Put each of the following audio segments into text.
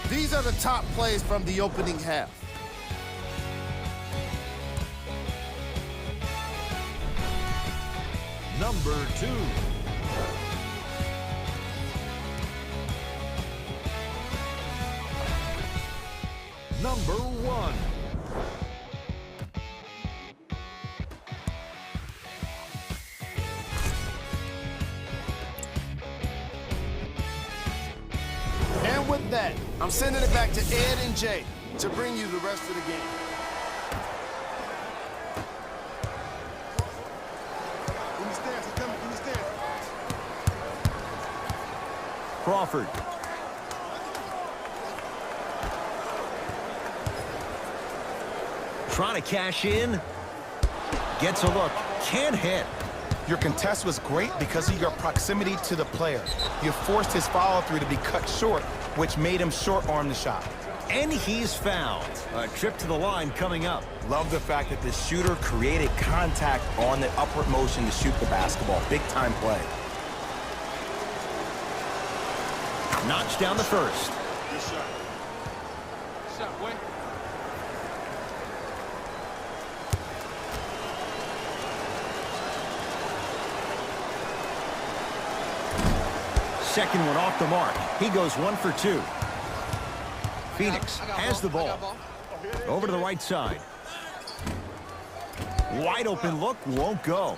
These are the top plays from the opening half. Number 2. Number 1. And with that, I'm sending it back to Ed and Jay to bring you the rest of the game. Crawford. Trying to cash in. Gets a look. Can't hit. Your contest was great because of your proximity to the player. You forced his follow-through to be cut short, which made him short-arm the shot. And he's fouled. A trip to the line coming up. Love the fact that the shooter created contact on the upward motion to shoot the basketball. Big-time play. Knocks down the first. Good shot. Shot, boy. Second one off the mark. He goes 1 for 2. Phoenix has the ball. Over to the right side. Wide open look, won't go.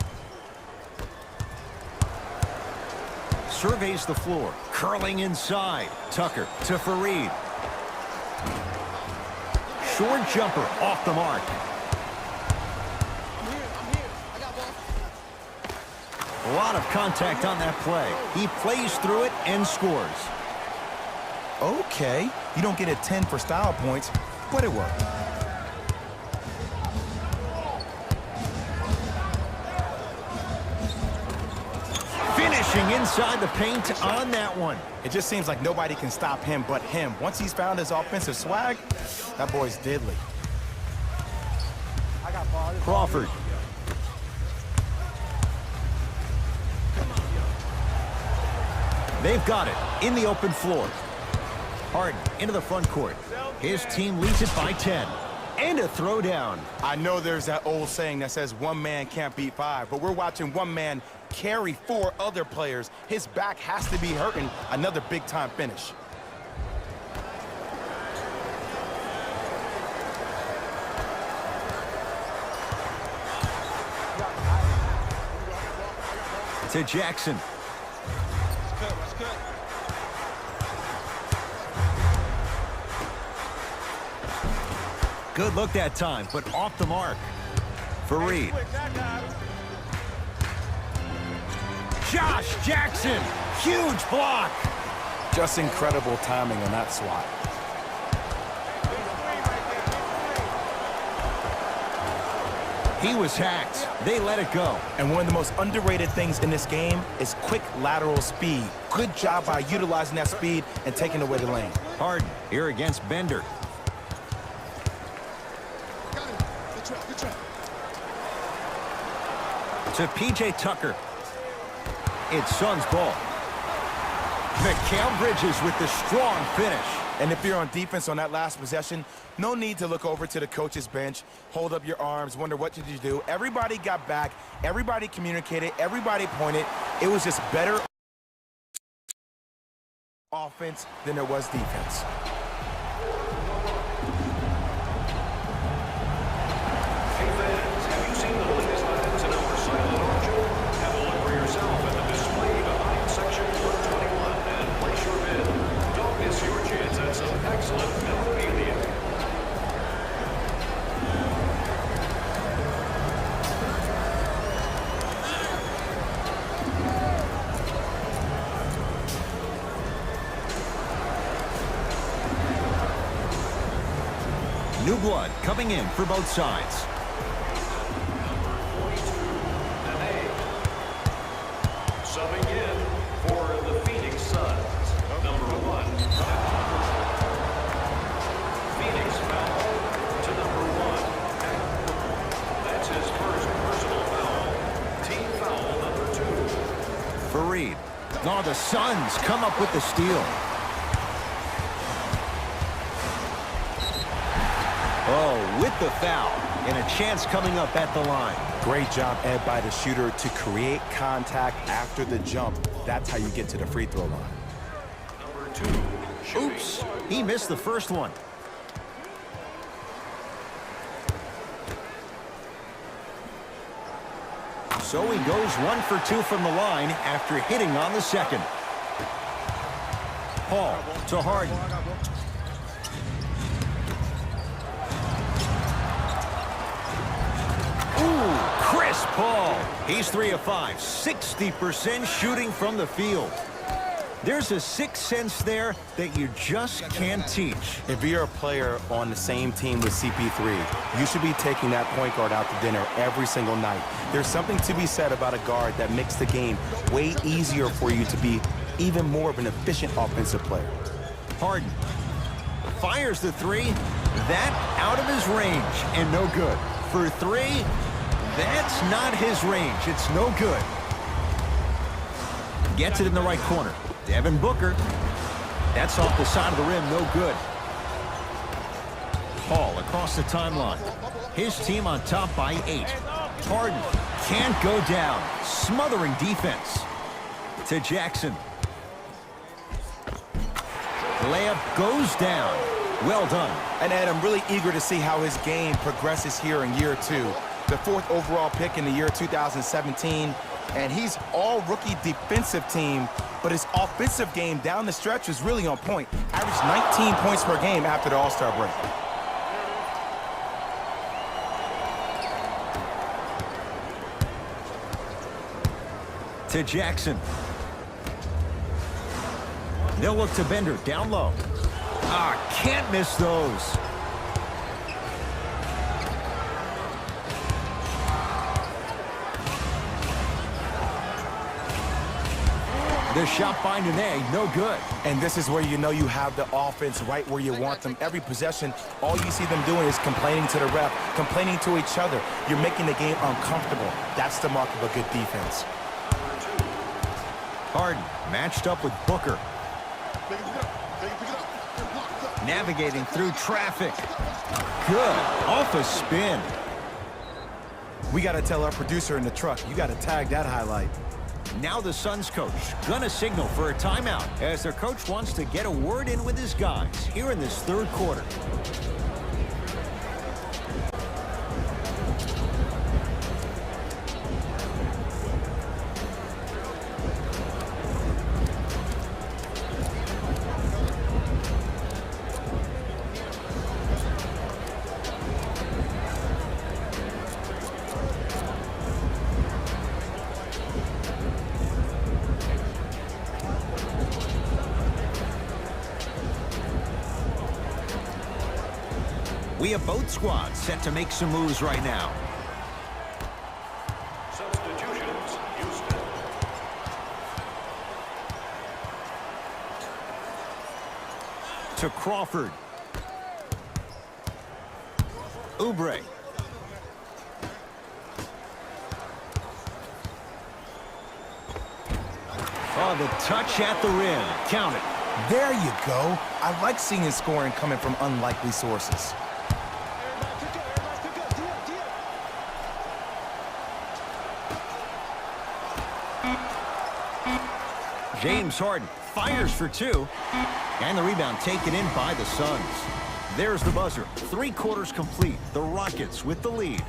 Surveys the floor. Curling inside. Tucker to Fareed. Short jumper off the mark. A lot of contact on that play. He plays through it and scores. Okay, you don't get a 10 for style points, but it worked. Finishing inside the paint on that one. It just seems like nobody can stop him but him. Once he's found his offensive swag, that boy's deadly. Crawford. They've got it in the open floor. Harden into the front court. His team leads it by 10. And a throwdown. I know there's that old saying that says one man can't beat five, but we're watching one man carry 4 other players. His back has to be hurting. Another big-time finish. To Jackson. Good look that time, but off the mark. Fareed. Josh Jackson. Huge block. Just incredible timing on that swat. He was hacked. They let it go. And one of the most underrated things in this game is quick lateral speed. Good job by utilizing that speed and taking away the lane. Harden here against Bender. To P.J. Tucker. It's Suns ball. Mikal Bridges with the strong finish. And if you're on defense on that last possession, no need to look over to the coach's bench, hold up your arms, wonder what did you do. Everybody got back, everybody communicated, everybody pointed. It was just better offense than there was defense. New blood coming in for both sides. Subbing in for the Phoenix Suns, number 1. Phoenix foul to number 1. That's his first personal foul. Team foul number 2. Fareed. Oh, the Suns come up with the steal. Oh, with the foul. And a chance coming up at the line. Great job, Ed, by the shooter to create contact after the jump. That's how you get to the free throw line. Number 2, shooting. Oops, he missed the first one. So he goes 1 for 2 from the line after hitting on the second. Paul to Harden. Ooh, Chris Paul. He's 3 of 5, 60% shooting from the field. There's a sixth sense there that you just can't teach. If you're a player on the same team with CP3, you should be taking that point guard out to dinner every single night. There's something to be said about a guard that makes the game way easier for you to be even more of an efficient offensive player. Harden fires the three. That out of his range and no good. For 3, that's not his range. It's no good. Gets it in the right corner. Devin Booker. That's off the side of the rim. No good. Paul across the timeline. His team on top by 8. Harden can't go down. Smothering defense. To Jackson. Layup goes down. Well done. And Ed, I'm really eager to see how his game progresses here in year 2. The 4th overall pick in the year 2017. And he's all rookie defensive team, but his offensive game down the stretch is really on point. Averaged 19 points per game after the All-Star break. To Jackson. They'll look to Bender down low. Can't miss those. The shot by Nene, no good. And this is where you know you have the offense right where you want them. Every possession, all you see them doing is complaining to the ref, complaining to each other. You're making the game uncomfortable. That's the mark of a good defense. Harden matched up with Booker. Navigating through traffic. Good. Off a spin. We got to tell our producer in the truck, you got to tag that highlight. Now the Suns coach gonna signal for a timeout as their coach wants to get a word in with his guys here in this 3rd quarter. We have both squads set to make some moves right now. Substitutions, Houston. To Crawford. Oubre. Oh, the touch at the rim. Count it. There you go. I like seeing his scoring coming from unlikely sources. James Harden fires for 2. And the rebound taken in by the Suns. There's the buzzer. 3 quarters complete. The Rockets with the lead.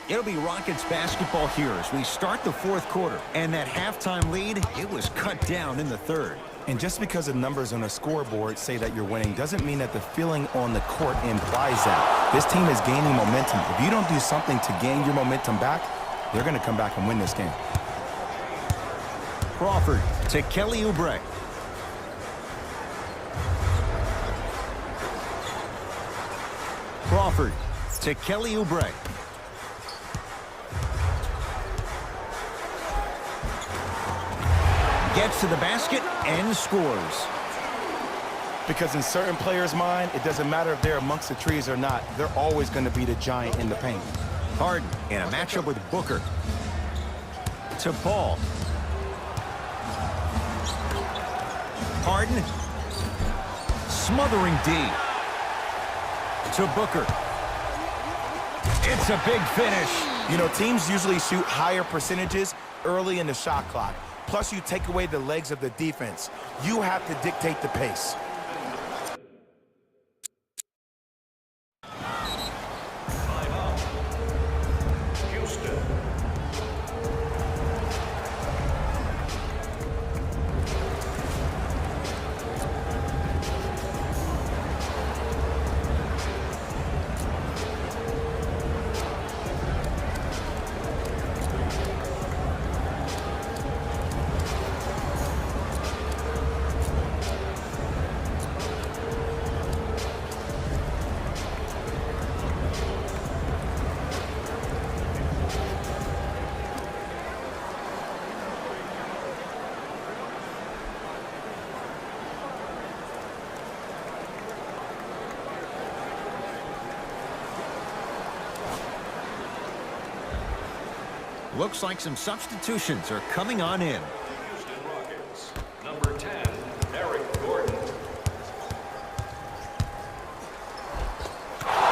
It'll be Rockets basketball here as we start the 4th quarter. And that halftime lead, it was cut down in the 3rd. And just because the numbers on the scoreboard say that you're winning doesn't mean that the feeling on the court implies that. This team is gaining momentum. If you don't do something to gain your momentum back, they're going to come back and win this game. Crawford to Kelly Oubre. Crawford to Kelly Oubre. Gets to the basket and scores. Because in certain players' mind, it doesn't matter if they're amongst the trees or not. They're always going to be the giant in the paint. Harden in a matchup with Booker. To Paul. Harden. Smothering D. To Booker. It's a big finish. You know, teams usually shoot higher percentages early in the shot clock. Plus, you take away the legs of the defense. You have to dictate the pace. Looks like some substitutions are coming on in. Houston Rockets, number 10, Eric Gordon.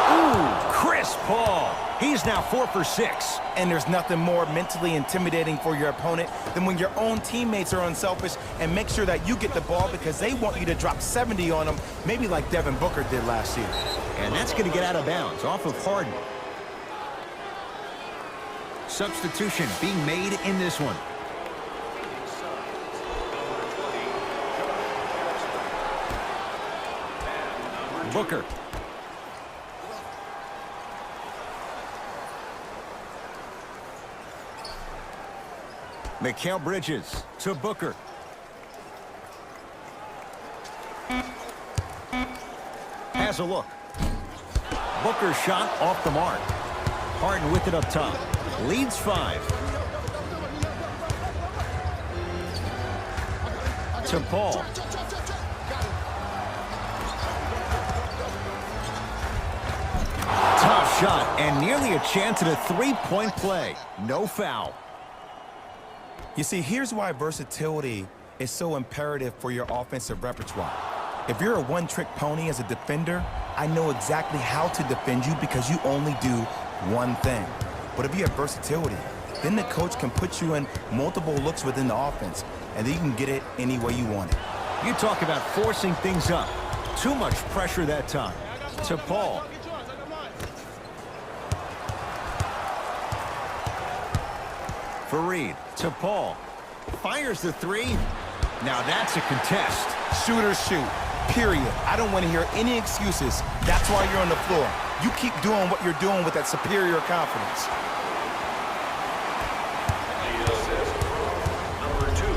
Ooh, Chris Paul. He's now 4 for 6. And there's nothing more mentally intimidating for your opponent than when your own teammates are unselfish and make sure that you get the ball because they want you to drop 70 on them, maybe like Devin Booker did last year. And that's going to get out of bounds off of Harden. Substitution being made in this one. Booker. Mikal Bridges to Booker. Has a look. Booker's shot off the mark. Harden with it up top. Leads 5. To Paul. Tough shot and nearly a chance at a three-point play. No foul. You see, here's why versatility is so imperative for your offensive repertoire. If you're a one-trick pony as a defender, I know exactly how to defend you because you only do one thing. But if you have versatility, then the coach can put you in multiple looks within the offense, and then you can get it any way you want it. You talk about forcing things up. Too much pressure that time. To Paul. Fareed to Paul. Fires the 3. Now that's a contest. Shooters shoot, period. I don't want to hear any excuses. That's why you're on the floor. You keep doing what you're doing with that superior confidence. The assist, number 2.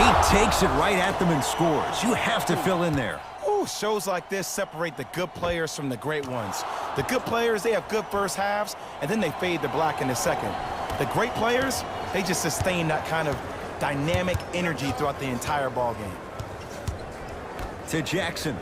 He takes it right at them and scores. You have to fill in there. Ooh, shows like this separate the good players from the great ones. The good players, they have good first halves, and then they fade to black in the second. The great players, they just sustain that kind of dynamic energy throughout the entire ball game. To Jackson.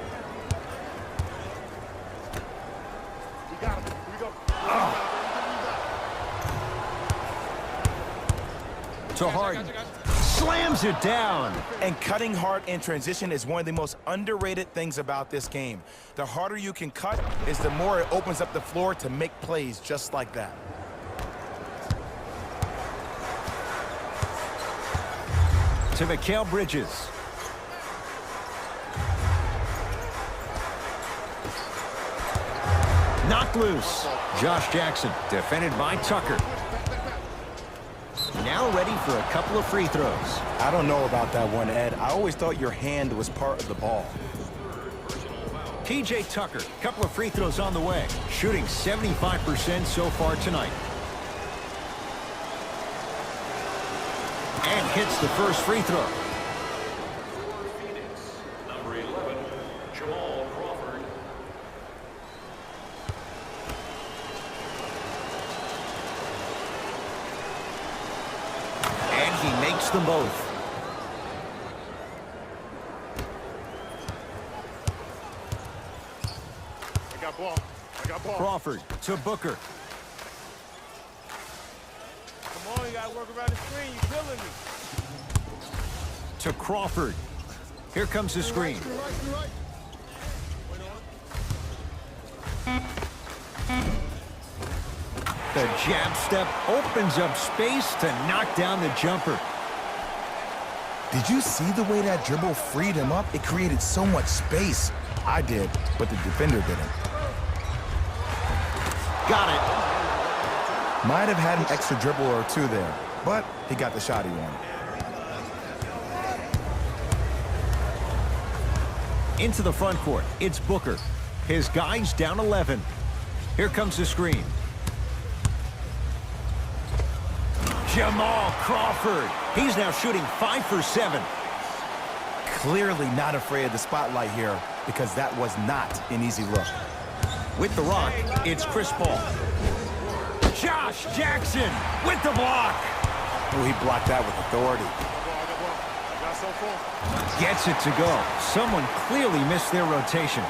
To Harden. Slams it down. And cutting hard in transition is one of the most underrated things about this game. The harder you can cut is the more it opens up the floor to make plays just like that. To Mikal Bridges. Knocked loose. Josh Jackson, defended by Tucker. Now ready for a couple of free throws. I don't know about that one, Ed. I always thought your hand was part of the ball. P.J. Tucker, a couple of free throws on the way, shooting 75% so far tonight. And hits the first free throw. For Phoenix, number 11, Jamal Crawford. And he makes them both. I got ball. Crawford to Booker. Come on, you gotta work around the screen. You're killing me. To Crawford. Here comes the screen. The jab step opens up space to knock down the jumper. Did you see the way that dribble freed him up? It created so much space. I did, but the defender didn't. Got it. Might have had an extra dribble or two there, but he got the shot he wanted. Into the front court, it's Booker. His guy's down 11. Here comes the screen. Jamal Crawford. He's now shooting 5 for 7. Clearly not afraid of the spotlight here because that was not an easy look. With the rock, it's Chris Paul. Josh Jackson with the block. Oh, he blocked that with authority. Gets it to go. Someone clearly missed their rotation.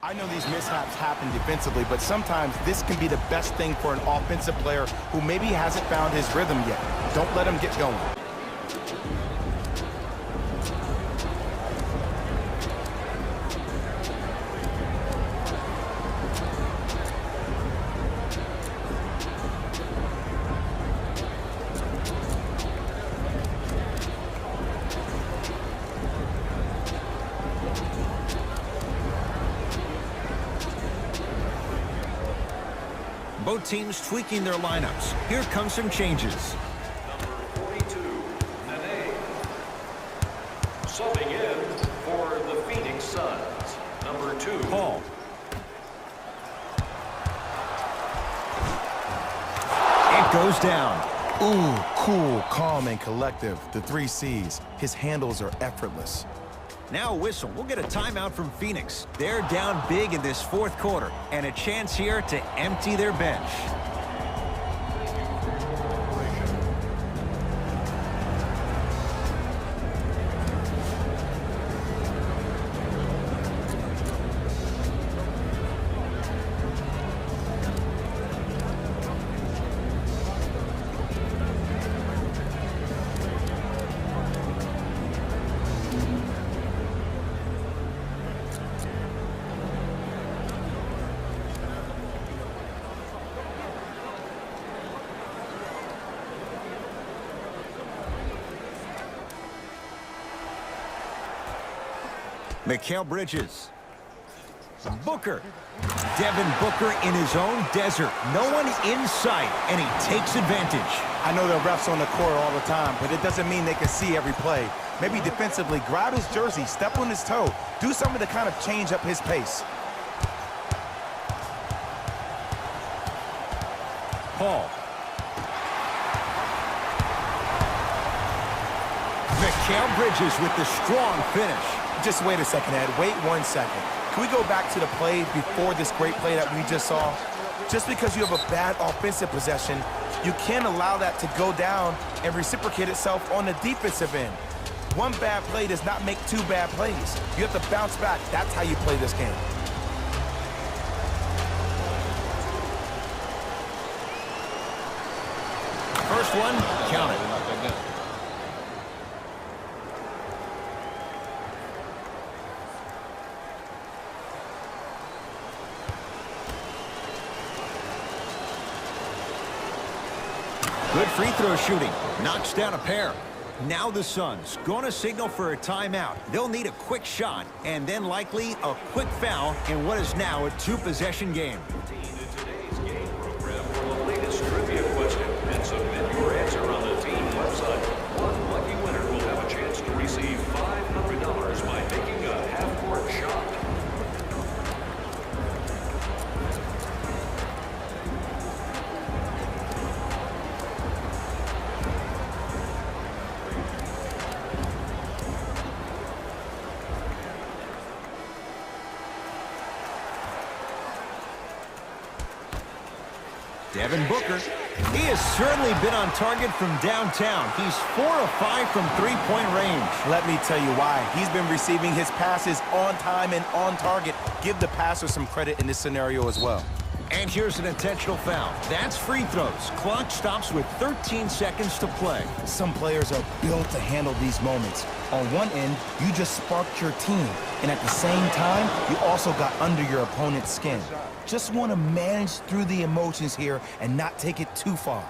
I know these mishaps happen defensively, but sometimes this can be the best thing for an offensive player who maybe hasn't found his rhythm yet. Don't let him get going. Both teams tweaking their lineups. Here comes some changes. Number 42, Nene. Subbing in for the Phoenix Suns, number 2. Paul. It goes down. Ooh, cool, calm, and collective. The 3 C's. His handles are effortless. Now a whistle. We'll get a timeout from Phoenix. They're down big in this fourth quarter, and a chance here to empty their bench. Mikal Bridges. Booker. Devin Booker in his own desert. No one in sight, and he takes advantage. I know there are refs on the court all the time, but it doesn't mean they can see every play. Maybe defensively, grab his jersey, step on his toe, do something to kind of change up his pace. Paul. Mikal Bridges with the strong finish. Just wait a second, Ed. Wait 1 second. Can we go back to the play before this great play that we just saw? Just because you have a bad offensive possession, you can't allow that to go down and reciprocate itself on the defensive end. One bad play does not make 2 bad plays. You have to bounce back. That's how you play this game. First one, count it. Good free throw shooting. Knocks down a pair. Now the Suns going to signal for a timeout. They'll need a quick shot and then likely a quick foul in what is now a 2-possession game. Today's game program for the latest trivia question and submit your answer on the team website. One lucky winner will have a chance to receive $500 by making a half-court shot Devin Booker. He has certainly been on target from downtown. He's 4 of 5 from three-point range. Let me tell you why. He's been receiving his passes on time and on target. Give the passer some credit in this scenario as well. And here's an intentional foul. That's free throws. Clock stops with 13 seconds to play. Some players are built to handle these moments. On one end, you just sparked your team, and at the same time, you also got under your opponent's skin. Just want to manage through the emotions here and not take it too far.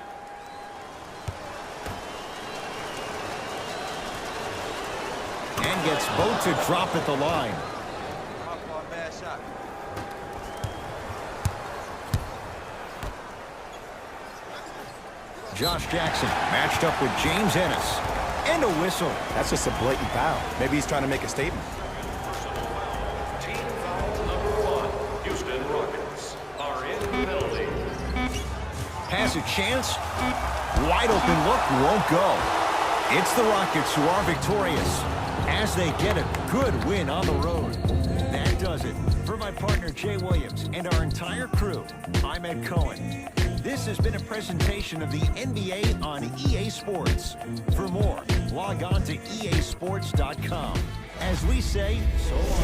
And gets both to drop at the line. Josh Jackson matched up with James Ennis. And a whistle. That's just a blatant foul. Maybe he's trying to make a statement. Team foul number 1. Houston Rockets are in the penalty. Has a chance. Wide open look, won't go. It's the Rockets who are victorious as they get a good win on the road. That does it. For my partner Jay Williams and our entire crew, I'm Ed Cohen. This has been a presentation of the NBA on EA Sports. For more, log on to easports.com. As we say, so long.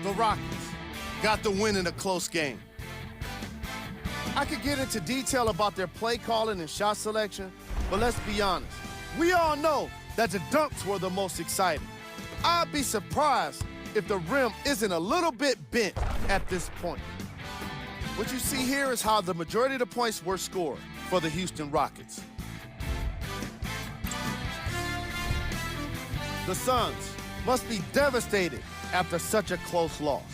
The Rockets got the win in a close game. I could get into detail about their play calling and shot selection, but let's be honest. We all know that the dunks were the most exciting. I'd be surprised if the rim isn't a little bit bent at this point. What you see here is how the majority of the points were scored for the Houston Rockets. The Suns must be devastated after such a close loss.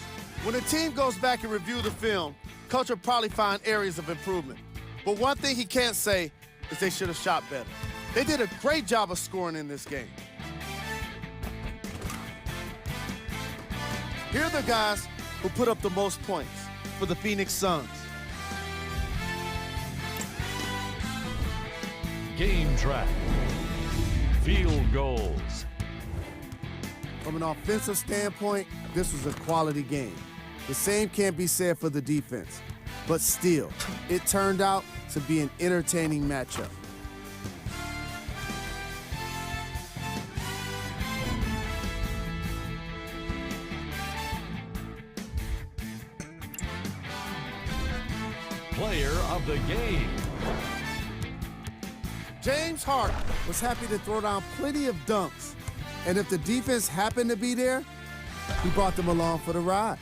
When a team goes back and review the film, coach will probably find areas of improvement. But one thing he can't say is they should have shot better. They did a great job of scoring in this game. Here are the guys who put up the most points for the Phoenix Suns. Game track. Field goals. From an offensive standpoint, this was a quality game. The same can't be said for the defense. But still, it turned out to be an entertaining matchup. Player of the game. James Harden was happy to throw down plenty of dunks. And if the defense happened to be there, he brought them along for the ride.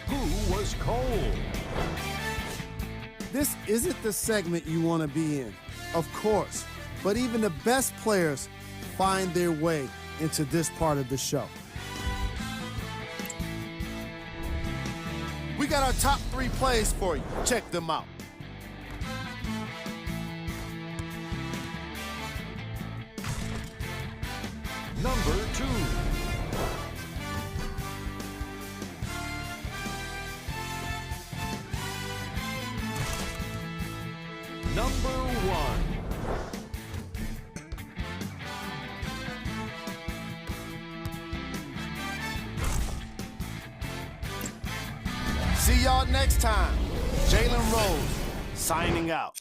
Who was cold? This isn't the segment you want to be in, of course. But even the best players find their way into this part of the show. We got our top 3 plays for you. Check them out. Number 2. Number 1. See y'all next time. Jalen Rose signing out.